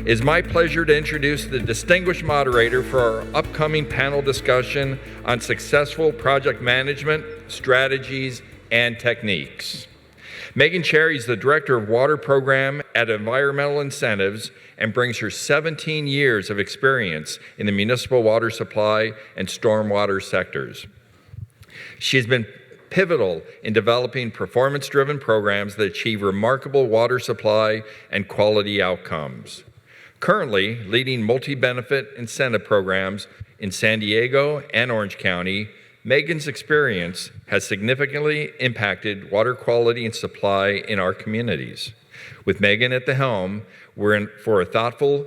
It is my pleasure to introduce the distinguished moderator for our upcoming panel discussion on successful project management, strategies, and techniques. Megan Cherry is the Director of Water Program at Environmental Incentives and brings her 17 years of experience in the municipal water supply and stormwater sectors. She has been pivotal in developing performance-driven programs that achieve remarkable water supply and quality outcomes. Currently leading multi-benefit incentive programs in San Diego and Orange County, Megan's experience has significantly impacted water quality and supply in our communities. With Megan at the helm, we're in for a thoughtful,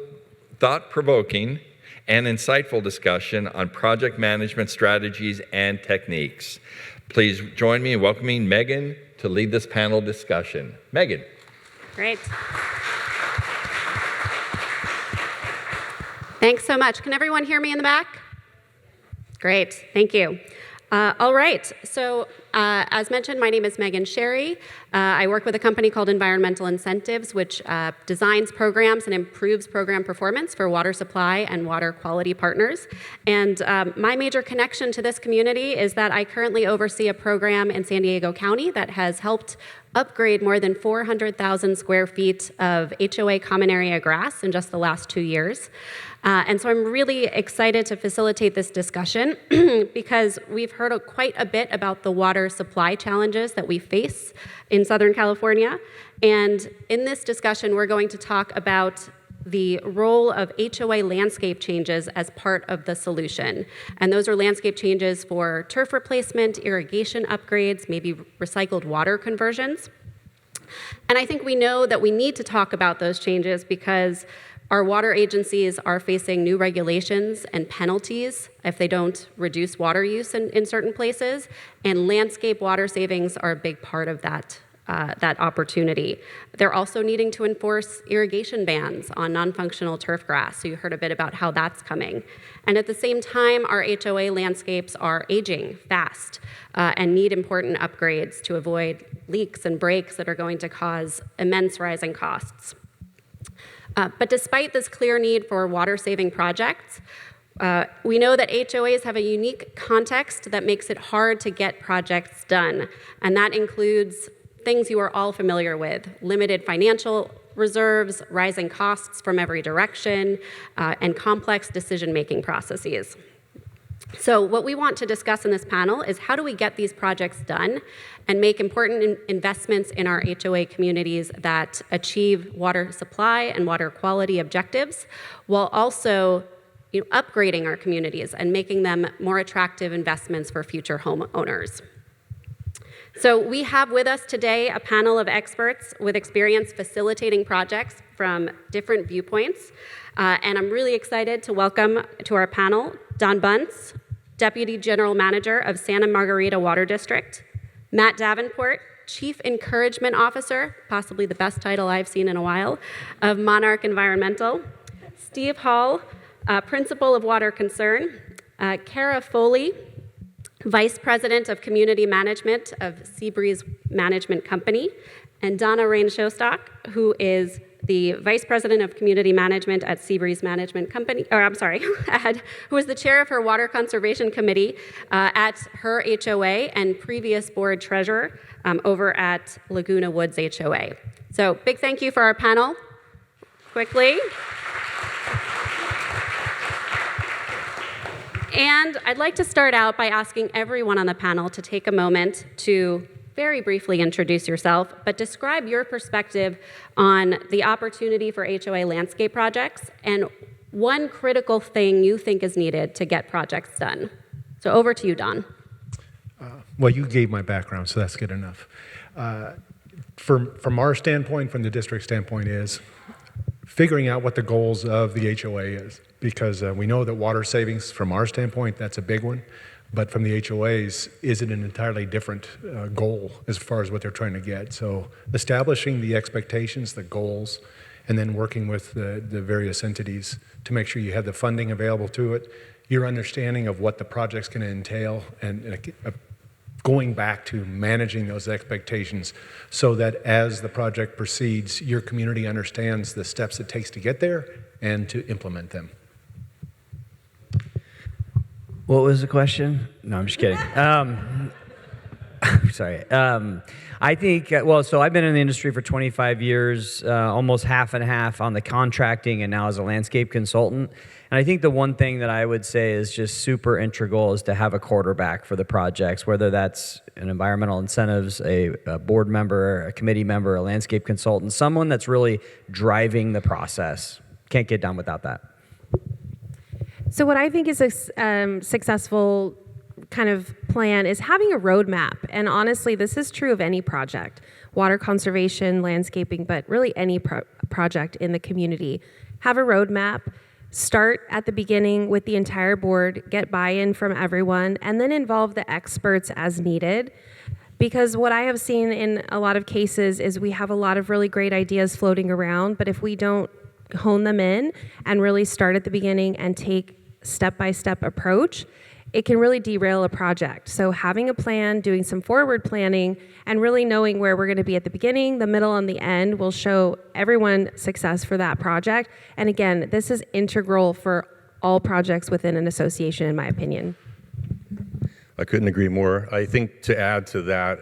thought-provoking, and insightful discussion on project management strategies and techniques. Please join me in welcoming Megan to lead this panel discussion. Megan. Great. Thanks so much. Can everyone hear me in the back? Great, thank you. All right, so as mentioned, my name is Megan Cherry. I work with a company called Environmental Incentives, which designs programs and improves program performance for water supply and water quality partners. And my major connection to this community is that I currently oversee a program in San Diego County that has helped upgrade more than 400,000 square feet of HOA common area grass in just the last 2 years. And so I'm really excited to facilitate this discussion because we've heard quite a bit about the water supply challenges that we face in Southern California. And in this discussion, we're going to talk about the role of HOA landscape changes as part of the solution. And those are landscape changes for turf replacement, irrigation upgrades, maybe recycled water conversions. And I think we know that we need to talk about those changes because our water agencies are facing new regulations and penalties if they don't reduce water use in certain places, and landscape water savings are a big part of that opportunity. They're also needing to enforce irrigation bans on non-functional turf grass, so you heard a bit about how that's coming. And at the same time, our HOA landscapes are aging fast and need important upgrades to avoid leaks and breaks that are going to cause immense rising costs. But despite this clear need for water-saving projects, we know that HOAs have a unique context that makes it hard to get projects done, and that includes things you are all familiar with: limited financial reserves, rising costs from every direction, and complex decision-making processes. So what we want to discuss in this panel is how do we get these projects done and make important investments in our HOA communities that achieve water supply and water quality objectives, while also upgrading our communities and making them more attractive investments for future homeowners. So we have with us today a panel of experts with experience facilitating projects from different viewpoints. And I'm really excited to welcome to our panel Don Bunce, Deputy General Manager of Santa Margarita Water District, Matt Davenport, Chief Encouragement Officer, possibly the best title I've seen in a while, of Monarch Environmental, Steve Hall, Principal of Water Concern, Kara Foley, Vice President of Community Management of Seabreeze Management Company, and Donna Rain-Shostak, who is the Vice President of Community Management at Seabreeze Management Company, who is the chair of her Water Conservation Committee at her HOA and previous board treasurer over at Laguna Woods HOA. So big thank you for our panel. Quickly. And I'd like to start out by asking everyone on the panel to take a moment to very briefly introduce yourself, but describe your perspective on the opportunity for HOA landscape projects and one critical thing you think is needed to get projects done. So over to you, Don. Well, you gave my background, so that's good enough. From our standpoint, from the district standpoint, is figuring out what the goals of the HOA is, because we know that water savings, from our standpoint, that's a big one. But from the HOAs, is it an entirely different goal as far as what they're trying to get? So establishing the expectations, the goals, and then working with the various entities to make sure you have the funding available to it, your understanding of what the project's going to entail, and going back to managing those expectations so that as the project proceeds, your community understands the steps it takes to get there and to implement them. What was the question? No, I'm just kidding. Sorry. I think, so I've been in the industry for 25 years, almost half and half on the contracting and now as a landscape consultant. And I think the one thing that I would say is just super integral is to have a quarterback for the projects, whether that's an environmental incentives, a board member, a committee member, a landscape consultant, someone that's really driving the process. Can't get done without that. So what I think is a successful kind of plan is having a roadmap. And honestly, this is true of any project, water conservation, landscaping, but really any project in the community. Have a roadmap, start at the beginning with the entire board, get buy-in from everyone, and then involve the experts as needed. Because what I have seen in a lot of cases is we have a lot of really great ideas floating around, but if we don't hone them in and really start at the beginning and take step-by-step approach, it can really derail a project. So having a plan, doing some forward planning, and really knowing where we're going to be at the beginning, the middle, and the end will show everyone success for that project. And again, this is integral for all projects within an association, in my opinion. I couldn't agree more. I think to add to that,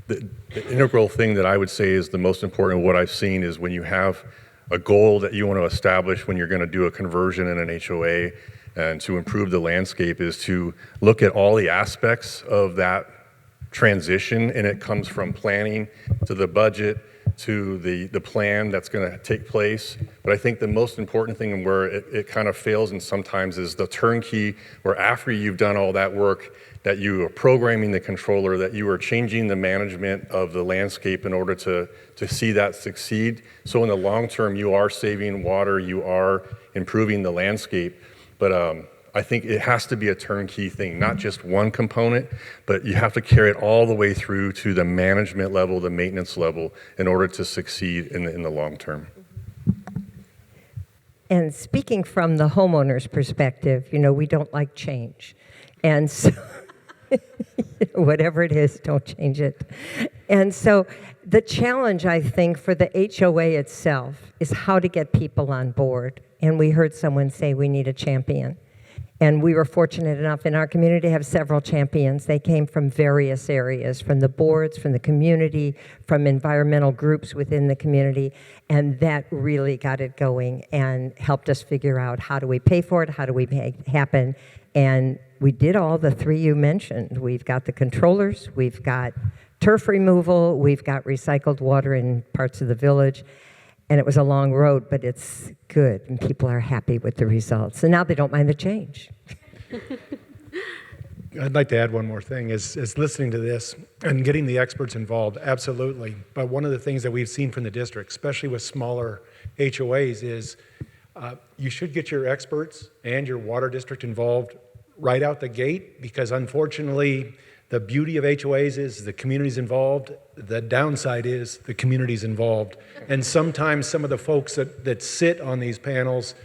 the integral thing that I would say is the most important, what I've seen is when you have a goal that you want to establish when you're going to do a conversion in an HOA and to improve the landscape is to look at all the aspects of that transition, and it comes from planning to the budget to the plan that's going to take place. But I think the most important thing and where it kind of fails and sometimes is the turnkey, where after you've done all that work, that you are programming the controller, that you are changing the management of the landscape in order to see that succeed. So in the long term, you are saving water, you are improving the landscape. But I think it has to be a turnkey thing, not just one component, but you have to carry it all the way through to the management level, the maintenance level, in order to succeed in the long term. And speaking from the homeowner's perspective, we don't like change. And so, whatever it is, don't change it. And so the challenge, I think, for the HOA itself is how to get people on board. And we heard someone say we need a champion. And we were fortunate enough in our community to have several champions. They came from various areas, from the boards, from the community, from environmental groups within the community. And that really got it going and helped us figure out how do we pay for it, how do we make it happen. And we did all the three you mentioned. We've got the controllers, we've got turf removal, we've got recycled water in parts of the village. And it was a long road, but it's good, and people are happy with the results. And now they don't mind the change. I'd like to add one more thing, is listening to this and getting the experts involved, absolutely. But one of the things that we've seen from the district, especially with smaller HOAs, is you should get your experts and your water district involved right out the gate, because unfortunately, the beauty of HOAs is the community's involved. The downside is the community's involved. And sometimes some of the folks that sit on these panels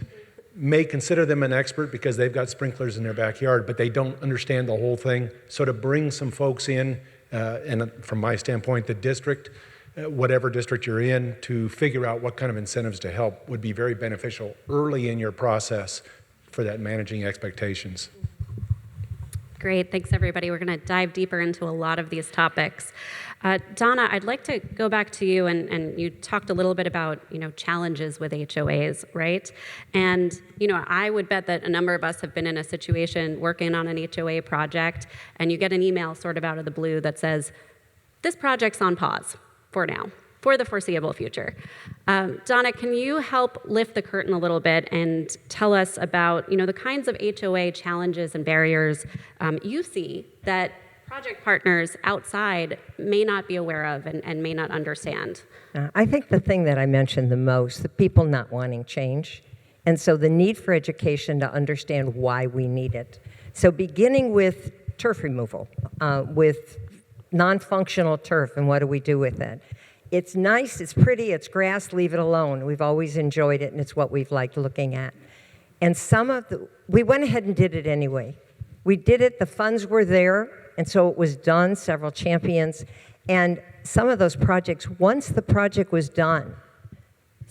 may consider them an expert because they've got sprinklers in their backyard, but they don't understand the whole thing. So to bring some folks in, and from my standpoint, the district, whatever district you're in, to figure out what kind of incentives to help would be very beneficial early in your process for that managing expectations. Great, thanks everybody. We're going to dive deeper into a lot of these topics. Donna, I'd like to go back to you, and you talked a little bit about challenges with HOAs, right? And I would bet that a number of us have been in a situation working on an HOA project, and you get an email sort of out of the blue that says, this project's on pause for now, for the foreseeable future. Donna, can you help lift the curtain a little bit and tell us about the kinds of HOA challenges and barriers you see that project partners outside may not be aware of and may not understand? I think the thing that I mentioned the most, the people not wanting change, and so the need for education to understand why we need it. So beginning with turf removal, with non-functional turf, and what do we do with it? It's nice, it's pretty, it's grass, leave it alone. We've always enjoyed it, and it's what we've liked looking at. And we went ahead and did it anyway. We did it, the funds were there, and so it was done, several champions. And some of those projects, once the project was done,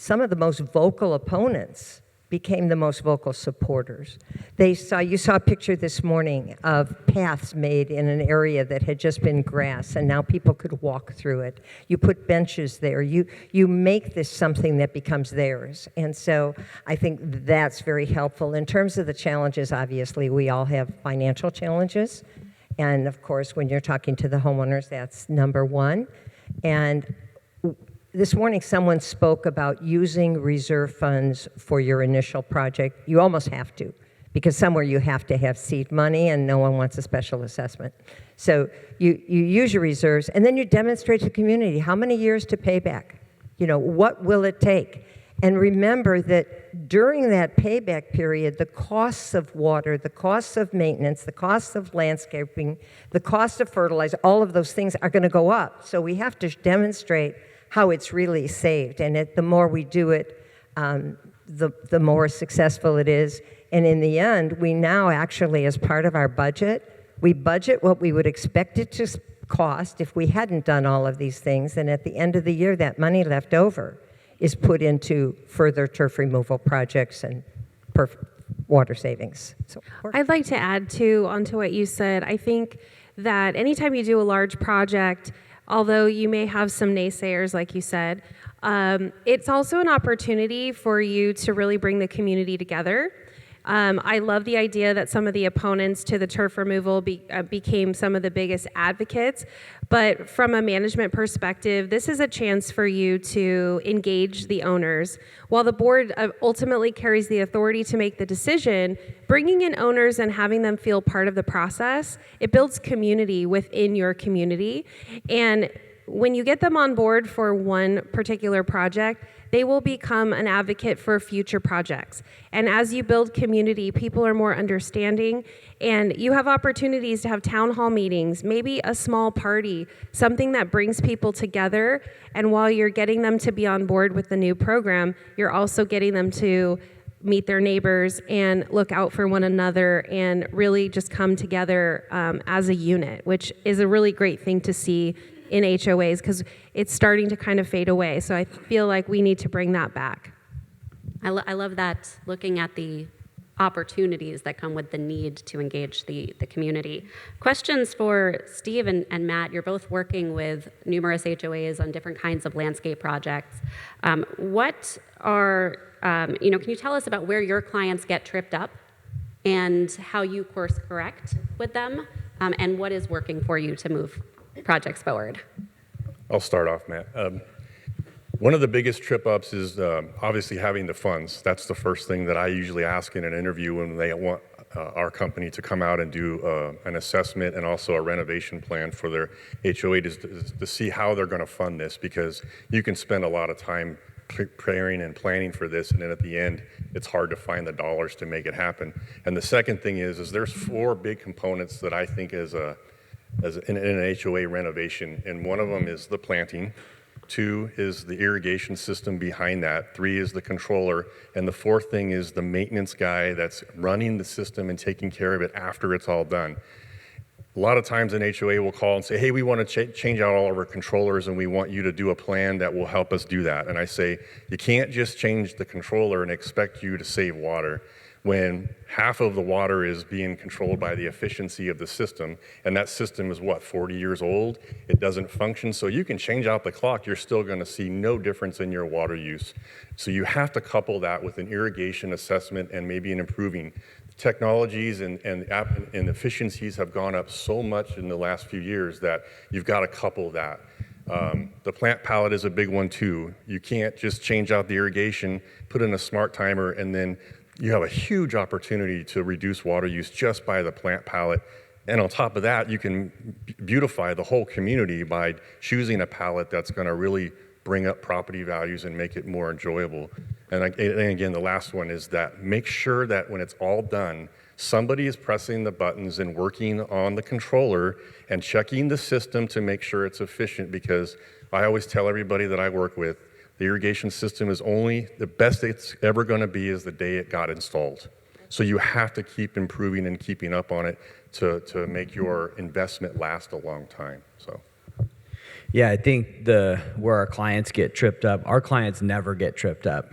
some of the most vocal opponents became the most vocal supporters. You saw a picture this morning of paths made in an area that had just been grass, and now people could walk through it. You put benches there. You make this something that becomes theirs. And so I think that's very helpful. In terms of the challenges, obviously, we all have financial challenges. And of course, when you're talking to the homeowners, that's number one. And this morning, someone spoke about using reserve funds for your initial project. You almost have to, because somewhere you have to have seed money, and no one wants a special assessment. So you use your reserves, and then you demonstrate to the community how many years to pay back. What will it take? And remember that during that payback period, the costs of water, the costs of maintenance, the costs of landscaping, the cost of fertilizer, all of those things are going to go up. So we have to demonstrate how it's really saved. And the more we do it, the more successful it is. And in the end, we now actually, as part of our budget, we budget what we would expect it to cost if we hadn't done all of these things. And at the end of the year, that money left over is put into further turf removal projects and water savings. So, I'd like to add onto what you said. I think that anytime you do a large project, although you may have some naysayers, like you said, it's also an opportunity for you to really bring the community together. I love the idea that some of the opponents to the turf removal became some of the biggest advocates, but from a management perspective, this is a chance for you to engage the owners. While the board ultimately carries the authority to make the decision, bringing in owners and having them feel part of the process, it builds community within your community. And when you get them on board for one particular project, they will become an advocate for future projects. And as you build community, people are more understanding, and you have opportunities to have town hall meetings, maybe a small party, something that brings people together. And while you're getting them to be on board with the new program, you're also getting them to meet their neighbors and look out for one another and really just come together as a unit, which is a really great thing to see in HOAs, because it's starting to kind of fade away. So I feel like we need to bring that back. I love that, looking at the opportunities that come with the need to engage the community. Questions for Steve and Matt. You're both working with numerous HOAs on different kinds of landscape projects. Can you tell us about where your clients get tripped up and how you course correct with them, and what is working for you to move projects forward? I'll start off, Matt. One of the biggest trip-ups is obviously having the funds. That's the first thing that I usually ask in an interview when they want our company to come out and do an assessment and also a renovation plan for their HOA to see how they're going to fund this, because you can spend a lot of time preparing and planning for this, and then at the end, it's hard to find the dollars to make it happen. And the second thing is there's 4 big components that I think in an HOA renovation, and one of them is the planting, 2 is the irrigation system behind that, 3 is the controller, and the 4th thing is the maintenance guy that's running the system and taking care of it after it's all done. A lot of times an HOA will call and say, hey, we want to change out all of our controllers and we want you to do a plan that will help us do that. And I say, you can't just change the controller and expect you to save water when half of the water is being controlled by the efficiency of the system, and that system is 40 years old? It doesn't function, so you can change out the clock, you're still going to see no difference in your water use. So you have to couple that with an irrigation assessment and maybe an improving. Technologies and efficiencies have gone up so much in the last few years that you've got to couple that. The plant palette is a big one too. You can't just change out the irrigation, put in a smart timer, and then you have a huge opportunity to reduce water use just by the plant palette. And on top of that, you can beautify the whole community by choosing a palette that's going to really bring up property values and make it more enjoyable. And again, the last one is that make sure that when it's all done, somebody is pressing the buttons and working on the controller and checking the system to make sure it's efficient, because I always tell everybody that I work with, the irrigation system is only the best it's ever going to be is the day it got installed. So you have to keep improving and keeping up on it to make your investment last a long time. So. Yeah, I think where our clients get tripped up, our clients never get tripped up.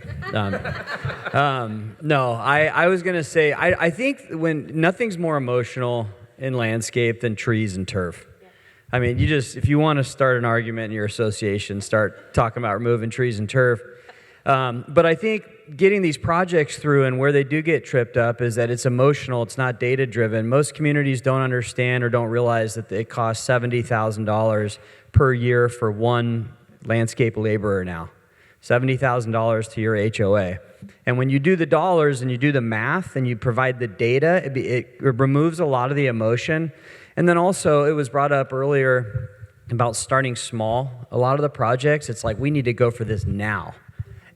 No, I was gonna say, I think when nothing's more emotional in landscape than trees and turf. I mean, if you want to start an argument in your association, start talking about removing trees and turf. But I think getting these projects through and where they do get tripped up is that it's emotional, it's not data driven. Most communities don't understand or don't realize that it costs $70,000 per year for one landscape laborer now. $70,000 to your HOA. And when you do the dollars and you do the math and you provide the data, it removes a lot of the emotion. And then also, it was brought up earlier about starting small. A lot of the projects, it's like, we need to go for this now.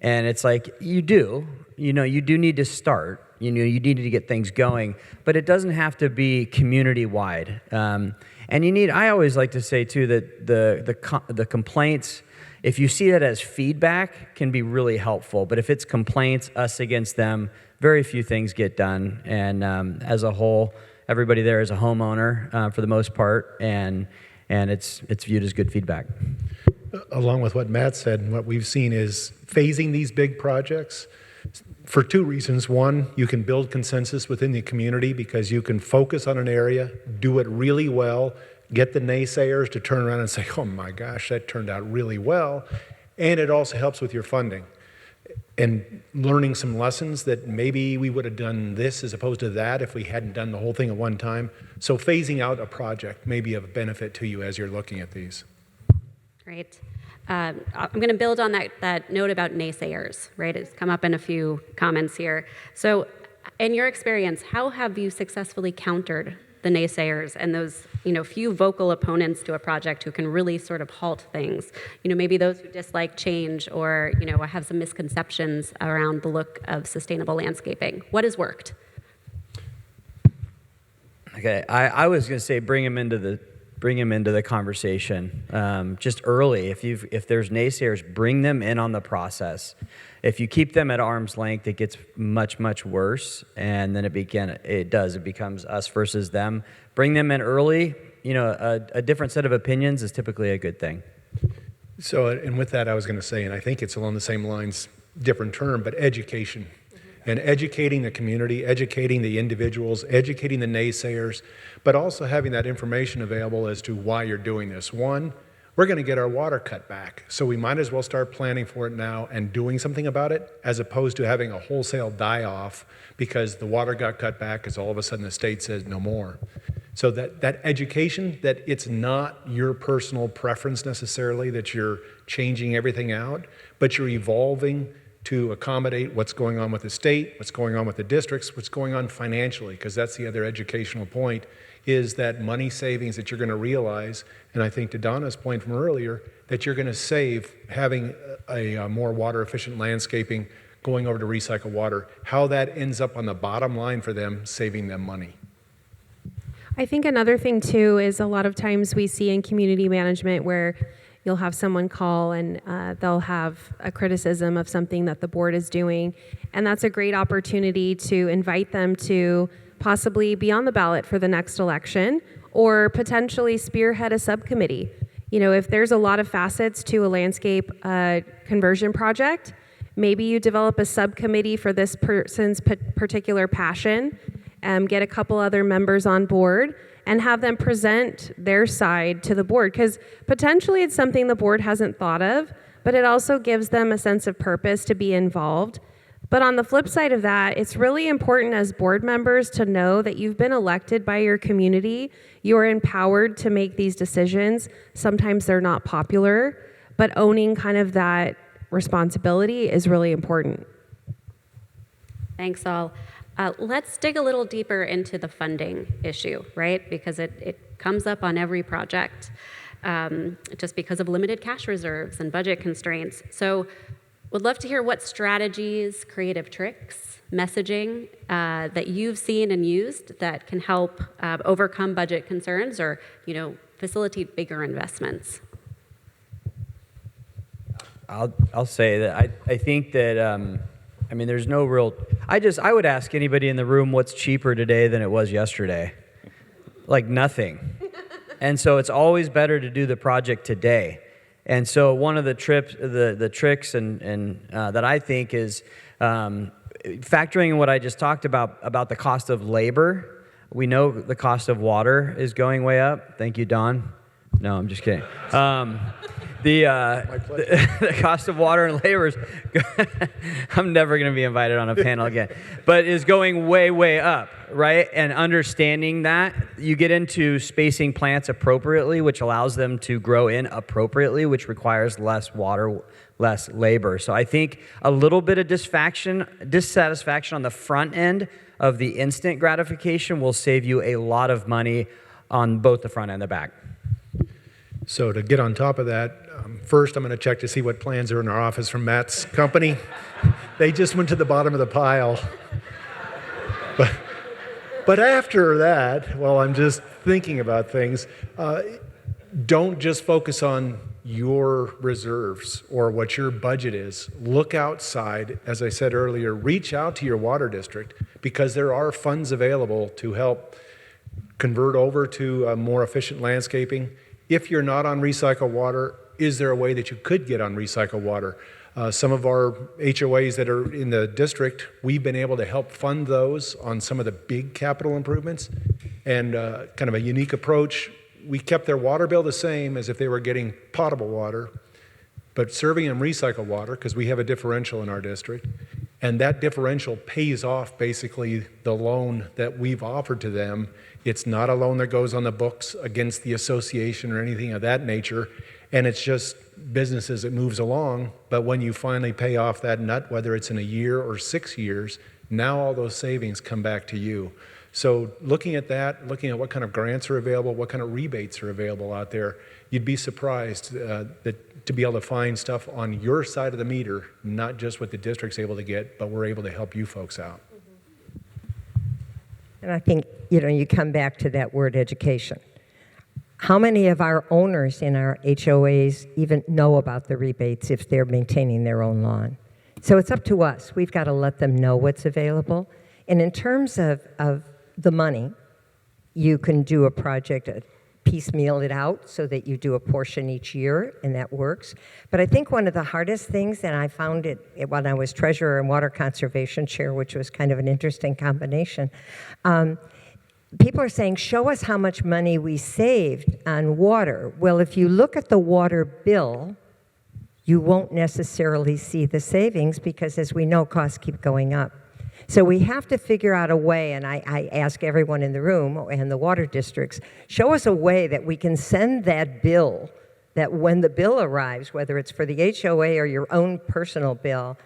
And it's like, you do need to start. You need to get things going. But it doesn't have to be community-wide. And I always like to say, too, that the complaints, if you see that as feedback, can be really helpful. But if it's complaints, us against them, very few things get done. And as a whole, everybody there is a homeowner for the most part, and it's viewed as good feedback. Along with what Matt said, and what we've seen is phasing these big projects for two reasons. One, you can build consensus within the community because you can focus on an area, do it really well, get the naysayers to turn around and say, oh my gosh, that turned out really well. And it also helps with your funding and learning some lessons that maybe we would have done this as opposed to that if we hadn't done the whole thing at one time. So phasing out a project may be of benefit to you as you're looking at these. Great. I'm going to build on that note about naysayers, right? It's come up in a few comments here. So in your experience, how have you successfully countered the naysayers and those, few vocal opponents to a project who can really sort of halt things? Maybe those who dislike change or, have some misconceptions around the look of sustainable landscaping. What has worked? Okay, I was going to say bring them into the conversation just early. If there's naysayers, bring them in on the process. If you keep them at arm's length, it gets much, much worse, and then it becomes us versus them. Bring them in early. A different set of opinions is typically a good thing. So, and with that, I was going to say, and I think it's along the same lines, different term, but education. And educating the community, educating the individuals, educating the naysayers, but also having that information available as to why you're doing this. One, we're going to get our water cut back, so we might as well start planning for it now and doing something about it, as opposed to having a wholesale die-off because the water got cut back because all of a sudden the state says no more. So that education, that it's not your personal preference necessarily, that you're changing everything out, but you're evolving to accommodate what's going on with the state, what's going on with the districts, what's going on financially, because that's the other educational point, is that money savings that you're going to realize, and I think to Donna's point from earlier, that you're going to save having a more water-efficient landscaping, going over to recycle water, how that ends up on the bottom line for them, saving them money. I think another thing too is a lot of times we see in community management where you'll have someone call and they'll have a criticism of something that the board is doing. And that's a great opportunity to invite them to possibly be on the ballot for the next election or potentially spearhead a subcommittee. If there's a lot of facets to a landscape conversion project, maybe you develop a subcommittee for this person's particular passion, get a couple other members on board, and have them present their side to the board, because potentially it's something the board hasn't thought of, but it also gives them a sense of purpose to be involved. But on the flip side of that, it's really important as board members to know that you've been elected by your community. You're empowered to make these decisions. Sometimes they're not popular, but owning kind of that responsibility is really important. Thanks, all. Let's dig a little deeper into the funding issue, right? Because it comes up on every project just because of limited cash reserves and budget constraints. So would love to hear what strategies, creative tricks, messaging that you've seen and used that can help overcome budget concerns or, facilitate bigger investments. I'll say that I think that there's no real. I would ask anybody in the room what's cheaper today than it was yesterday. Like nothing. And so it's always better to do the project today. And so one of the tricks and that I think is factoring in what I just talked about the cost of labor. We know the cost of water is going way up. Thank you, Don. No, I'm just kidding. The cost of water and labor is, I'm never going to be invited on a panel again, but is going way, way up, right? And understanding that, you get into spacing plants appropriately, which allows them to grow in appropriately, which requires less water, less labor. So I think a little bit of dissatisfaction on the front end of the instant gratification will save you a lot of money on both the front and the back. So to get on top of that, first I'm going to check to see what plans are in our office from Matt's company. They just went to the bottom of the pile. But after that, while I'm just thinking about things, don't just focus on your reserves or what your budget is. Look outside. As I said earlier, reach out to your water district because there are funds available to help convert over to more efficient landscaping. If you're not on recycled water, is there a way that you could get on recycled water? Some of our HOAs that are in the district, we've been able to help fund those on some of the big capital improvements. And kind of a unique approach, we kept their water bill the same as if they were getting potable water, but serving them recycled water because we have a differential in our district. And that differential pays off basically the loan that we've offered to them. It's not a loan that goes on the books against the association or anything of that nature. And it's just business as it moves along. But when you finally pay off that nut, whether it's in a year or 6 years, now all those savings come back to you. So looking at that, looking at what kind of grants are available, what kind of rebates are available out there, you'd be surprised that to be able to find stuff on your side of the meter, not just what the district's able to get, but we're able to help you folks out. And I think, you come back to that word education. How many of our owners in our HOAs even know about the rebates if they're maintaining their own lawn? So it's up to us. We've got to let them know what's available. And in terms of the money, you can do a project, piecemeal it out so that you do a portion each year, and that works. But I think one of the hardest things, and I found it when I was treasurer and water conservation chair, which was kind of an interesting combination, people are saying, show us how much money we saved on water. Well, if you look at the water bill, you won't necessarily see the savings because, as we know, costs keep going up. So we have to figure out a way, and I ask everyone in the room and the water districts, show us a way that we can send that bill, that when the bill arrives, whether it's for the HOA or your own personal bill,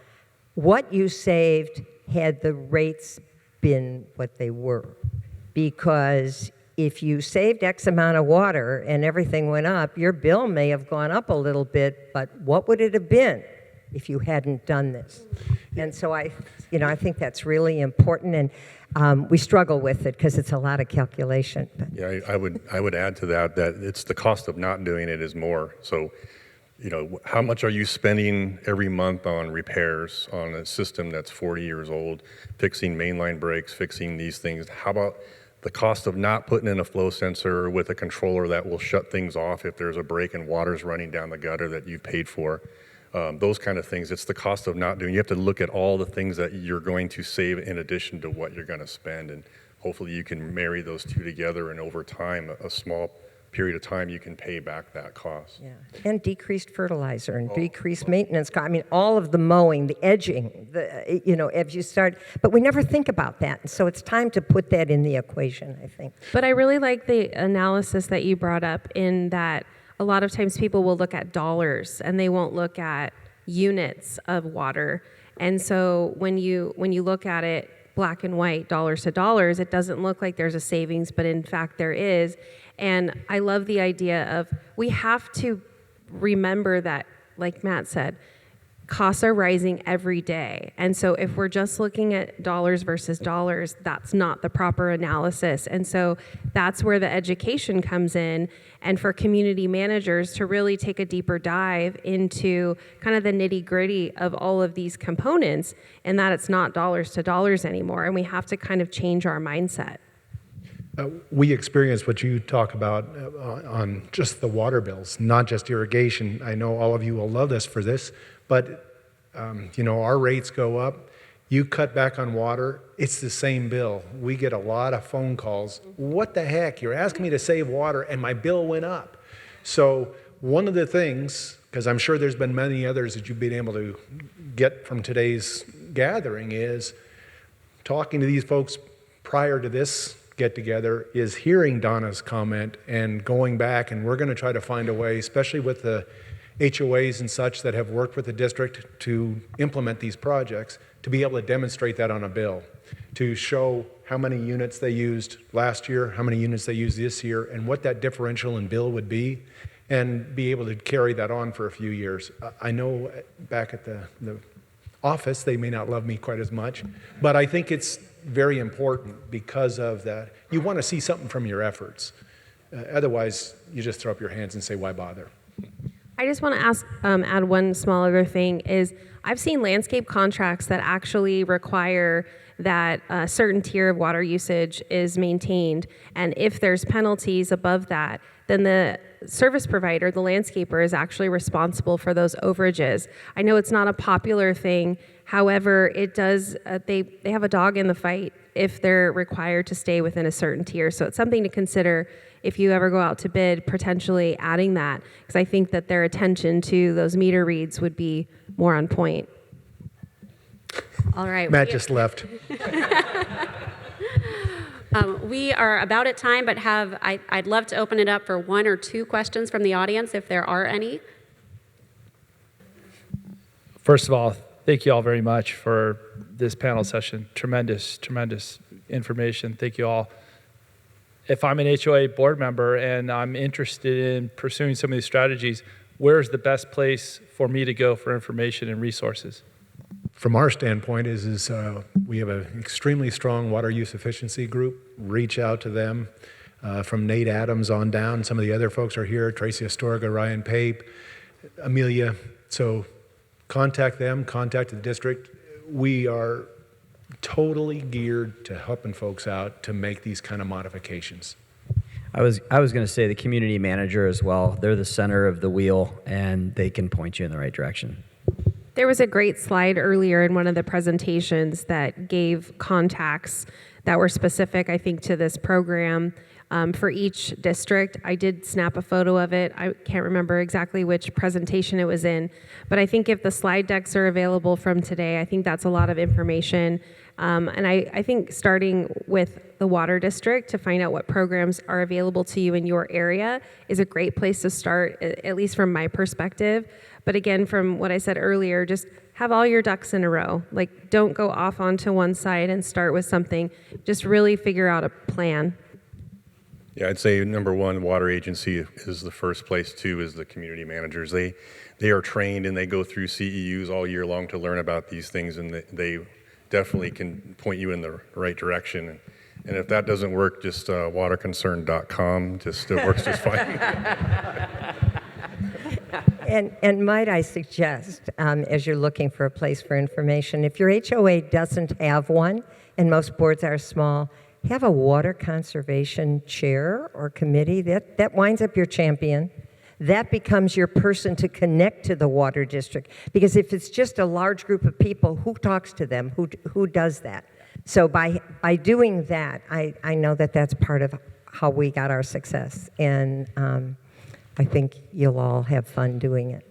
what you saved had the rates been what they were. Because if you saved X amount of water and everything went up, your bill may have gone up a little bit, but what would it have been if you hadn't done this? And so I think that's really important, and we struggle with it because it's a lot of calculation. But. Yeah, I would add to that it's the cost of not doing it is more. So, how much are you spending every month on repairs on a system that's 40 years old, fixing mainline breaks, fixing these things? How about the cost of not putting in a flow sensor with a controller that will shut things off if there's a break and water's running down the gutter that you've paid for? Those kind of things. It's the cost of not doing. You have to look at all the things that you're going to save in addition to what you're going to spend, and hopefully you can marry those two together, and over time, a small period of time, you can pay back that cost. Yeah, and decreased fertilizer and decreased maintenance cost. I mean, all of the mowing, the edging, as you start, but we never think about that, and so it's time to put that in the equation, I think. But I really like the analysis that you brought up in that a lot of times people will look at dollars and they won't look at units of water. And so when you look at it black and white, dollars to dollars, it doesn't look like there's a savings, but in fact there is. And I love the idea of we have to remember that, like Matt said, costs are rising every day. And so if we're just looking at dollars versus dollars, that's not the proper analysis. And so that's where the education comes in, and for community managers to really take a deeper dive into kind of the nitty-gritty of all of these components, and that it's not dollars to dollars anymore, and we have to kind of change our mindset. We experience what you talk about on just the water bills, not just irrigation. I know all of you will love us for this, but our rates go up. You cut back on water, it's the same bill. We get a lot of phone calls. What the heck? You're asking me to save water and my bill went up. So one of the things, because I'm sure there's been many others that you've been able to get from today's gathering, is talking to these folks prior to this get together, is hearing Donna's comment and going back, and we're going to try to find a way, especially with the HOAs and such that have worked with the district to implement these projects, to be able to demonstrate that on a bill, to show how many units they used last year, how many units they used this year, and what that differential in bill would be, and be able to carry that on for a few years. I know back at the office, they may not love me quite as much, but I think it's very important because of that. You want to see something from your efforts. Otherwise, you just throw up your hands and say, why bother? I just want to add one small other thing is I've seen landscape contracts that actually require that a certain tier of water usage is maintained, and if there's penalties above that, then the service provider, the landscaper, is actually responsible for those overages. I know it's not a popular thing, however, it does. They have a dog in the fight if they're required to stay within a certain tier. So it's something to consider if you ever go out to bid, potentially adding that, because I think that their attention to those meter reads would be more on point. All right. Matt just left. We are about at time, but I'd love to open it up for 1 or 2 questions from the audience, if there are any. First of all, thank you all very much for this panel session. Tremendous, tremendous information. Thank you all. If I'm an HOA board member and I'm interested in pursuing some of these strategies, where's the best place for me to go for information and resources? From our standpoint is we have an extremely strong water use efficiency group. Reach out to them. From Nate Adams on down, some of the other folks are here, Tracy Astorga, Ryan Pape, Amelia. So contact them, contact the district. We are totally geared to helping folks out to make these kind of modifications. I was going to say the community manager as well. They're the center of the wheel, and they can point you in the right direction. There was a great slide earlier in one of the presentations that gave contacts that were specific, I think, to this program for each district. I did snap a photo of it. I can't remember exactly which presentation it was in, but I think if the slide decks are available from today, I think that's a lot of information. And I think starting with the water district to find out what programs are available to you in your area is a great place to start, at least from my perspective. But again, from what I said earlier, just have all your ducks in a row. Like, don't go off onto one side and start with something. Just really figure out a plan. Yeah, I'd say number one, water agency is the first place. Two is the community managers. They are trained and they go through CEUs all year long to learn about these things, and they definitely can point you in the right direction. And if that doesn't work, just waterconcern.com. It works just fine. And might I suggest, as you're looking for a place for information, if your HOA doesn't have one, and most boards are small, have a water conservation chair or committee. That winds up your champion. That becomes your person to connect to the water district. Because if it's just a large group of people, who talks to them? Who does that? So by doing that, I know that that's part of how we got our success. And I think you'll all have fun doing it.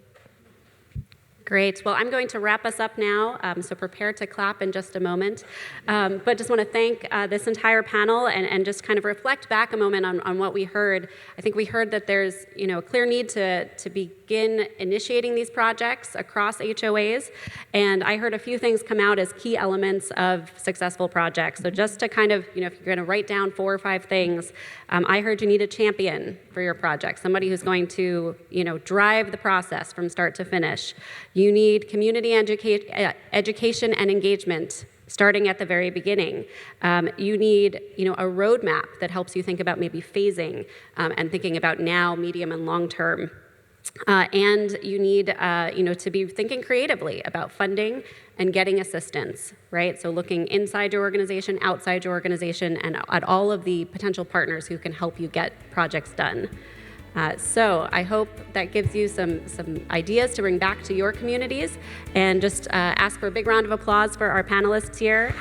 Great. Well, I'm going to wrap us up now, so prepare to clap in just a moment. But just want to thank this entire panel and just kind of reflect back a moment on what we heard. I think we heard that there's a clear need to begin initiating these projects across HOAs, and I heard a few things come out as key elements of successful projects. So just to kind of, if you're going to write down 4 or 5 things, I heard you need a champion for your project, somebody who's going to, drive the process from start to finish. You need community education and engagement starting at the very beginning. You need, a roadmap that helps you think about maybe phasing and thinking about now, medium, and long term. And you need, to be thinking creatively about funding and getting assistance, right? So looking inside your organization, outside your organization, and at all of the potential partners who can help you get projects done. So I hope that gives you some ideas to bring back to your communities, and just ask for a big round of applause for our panelists here.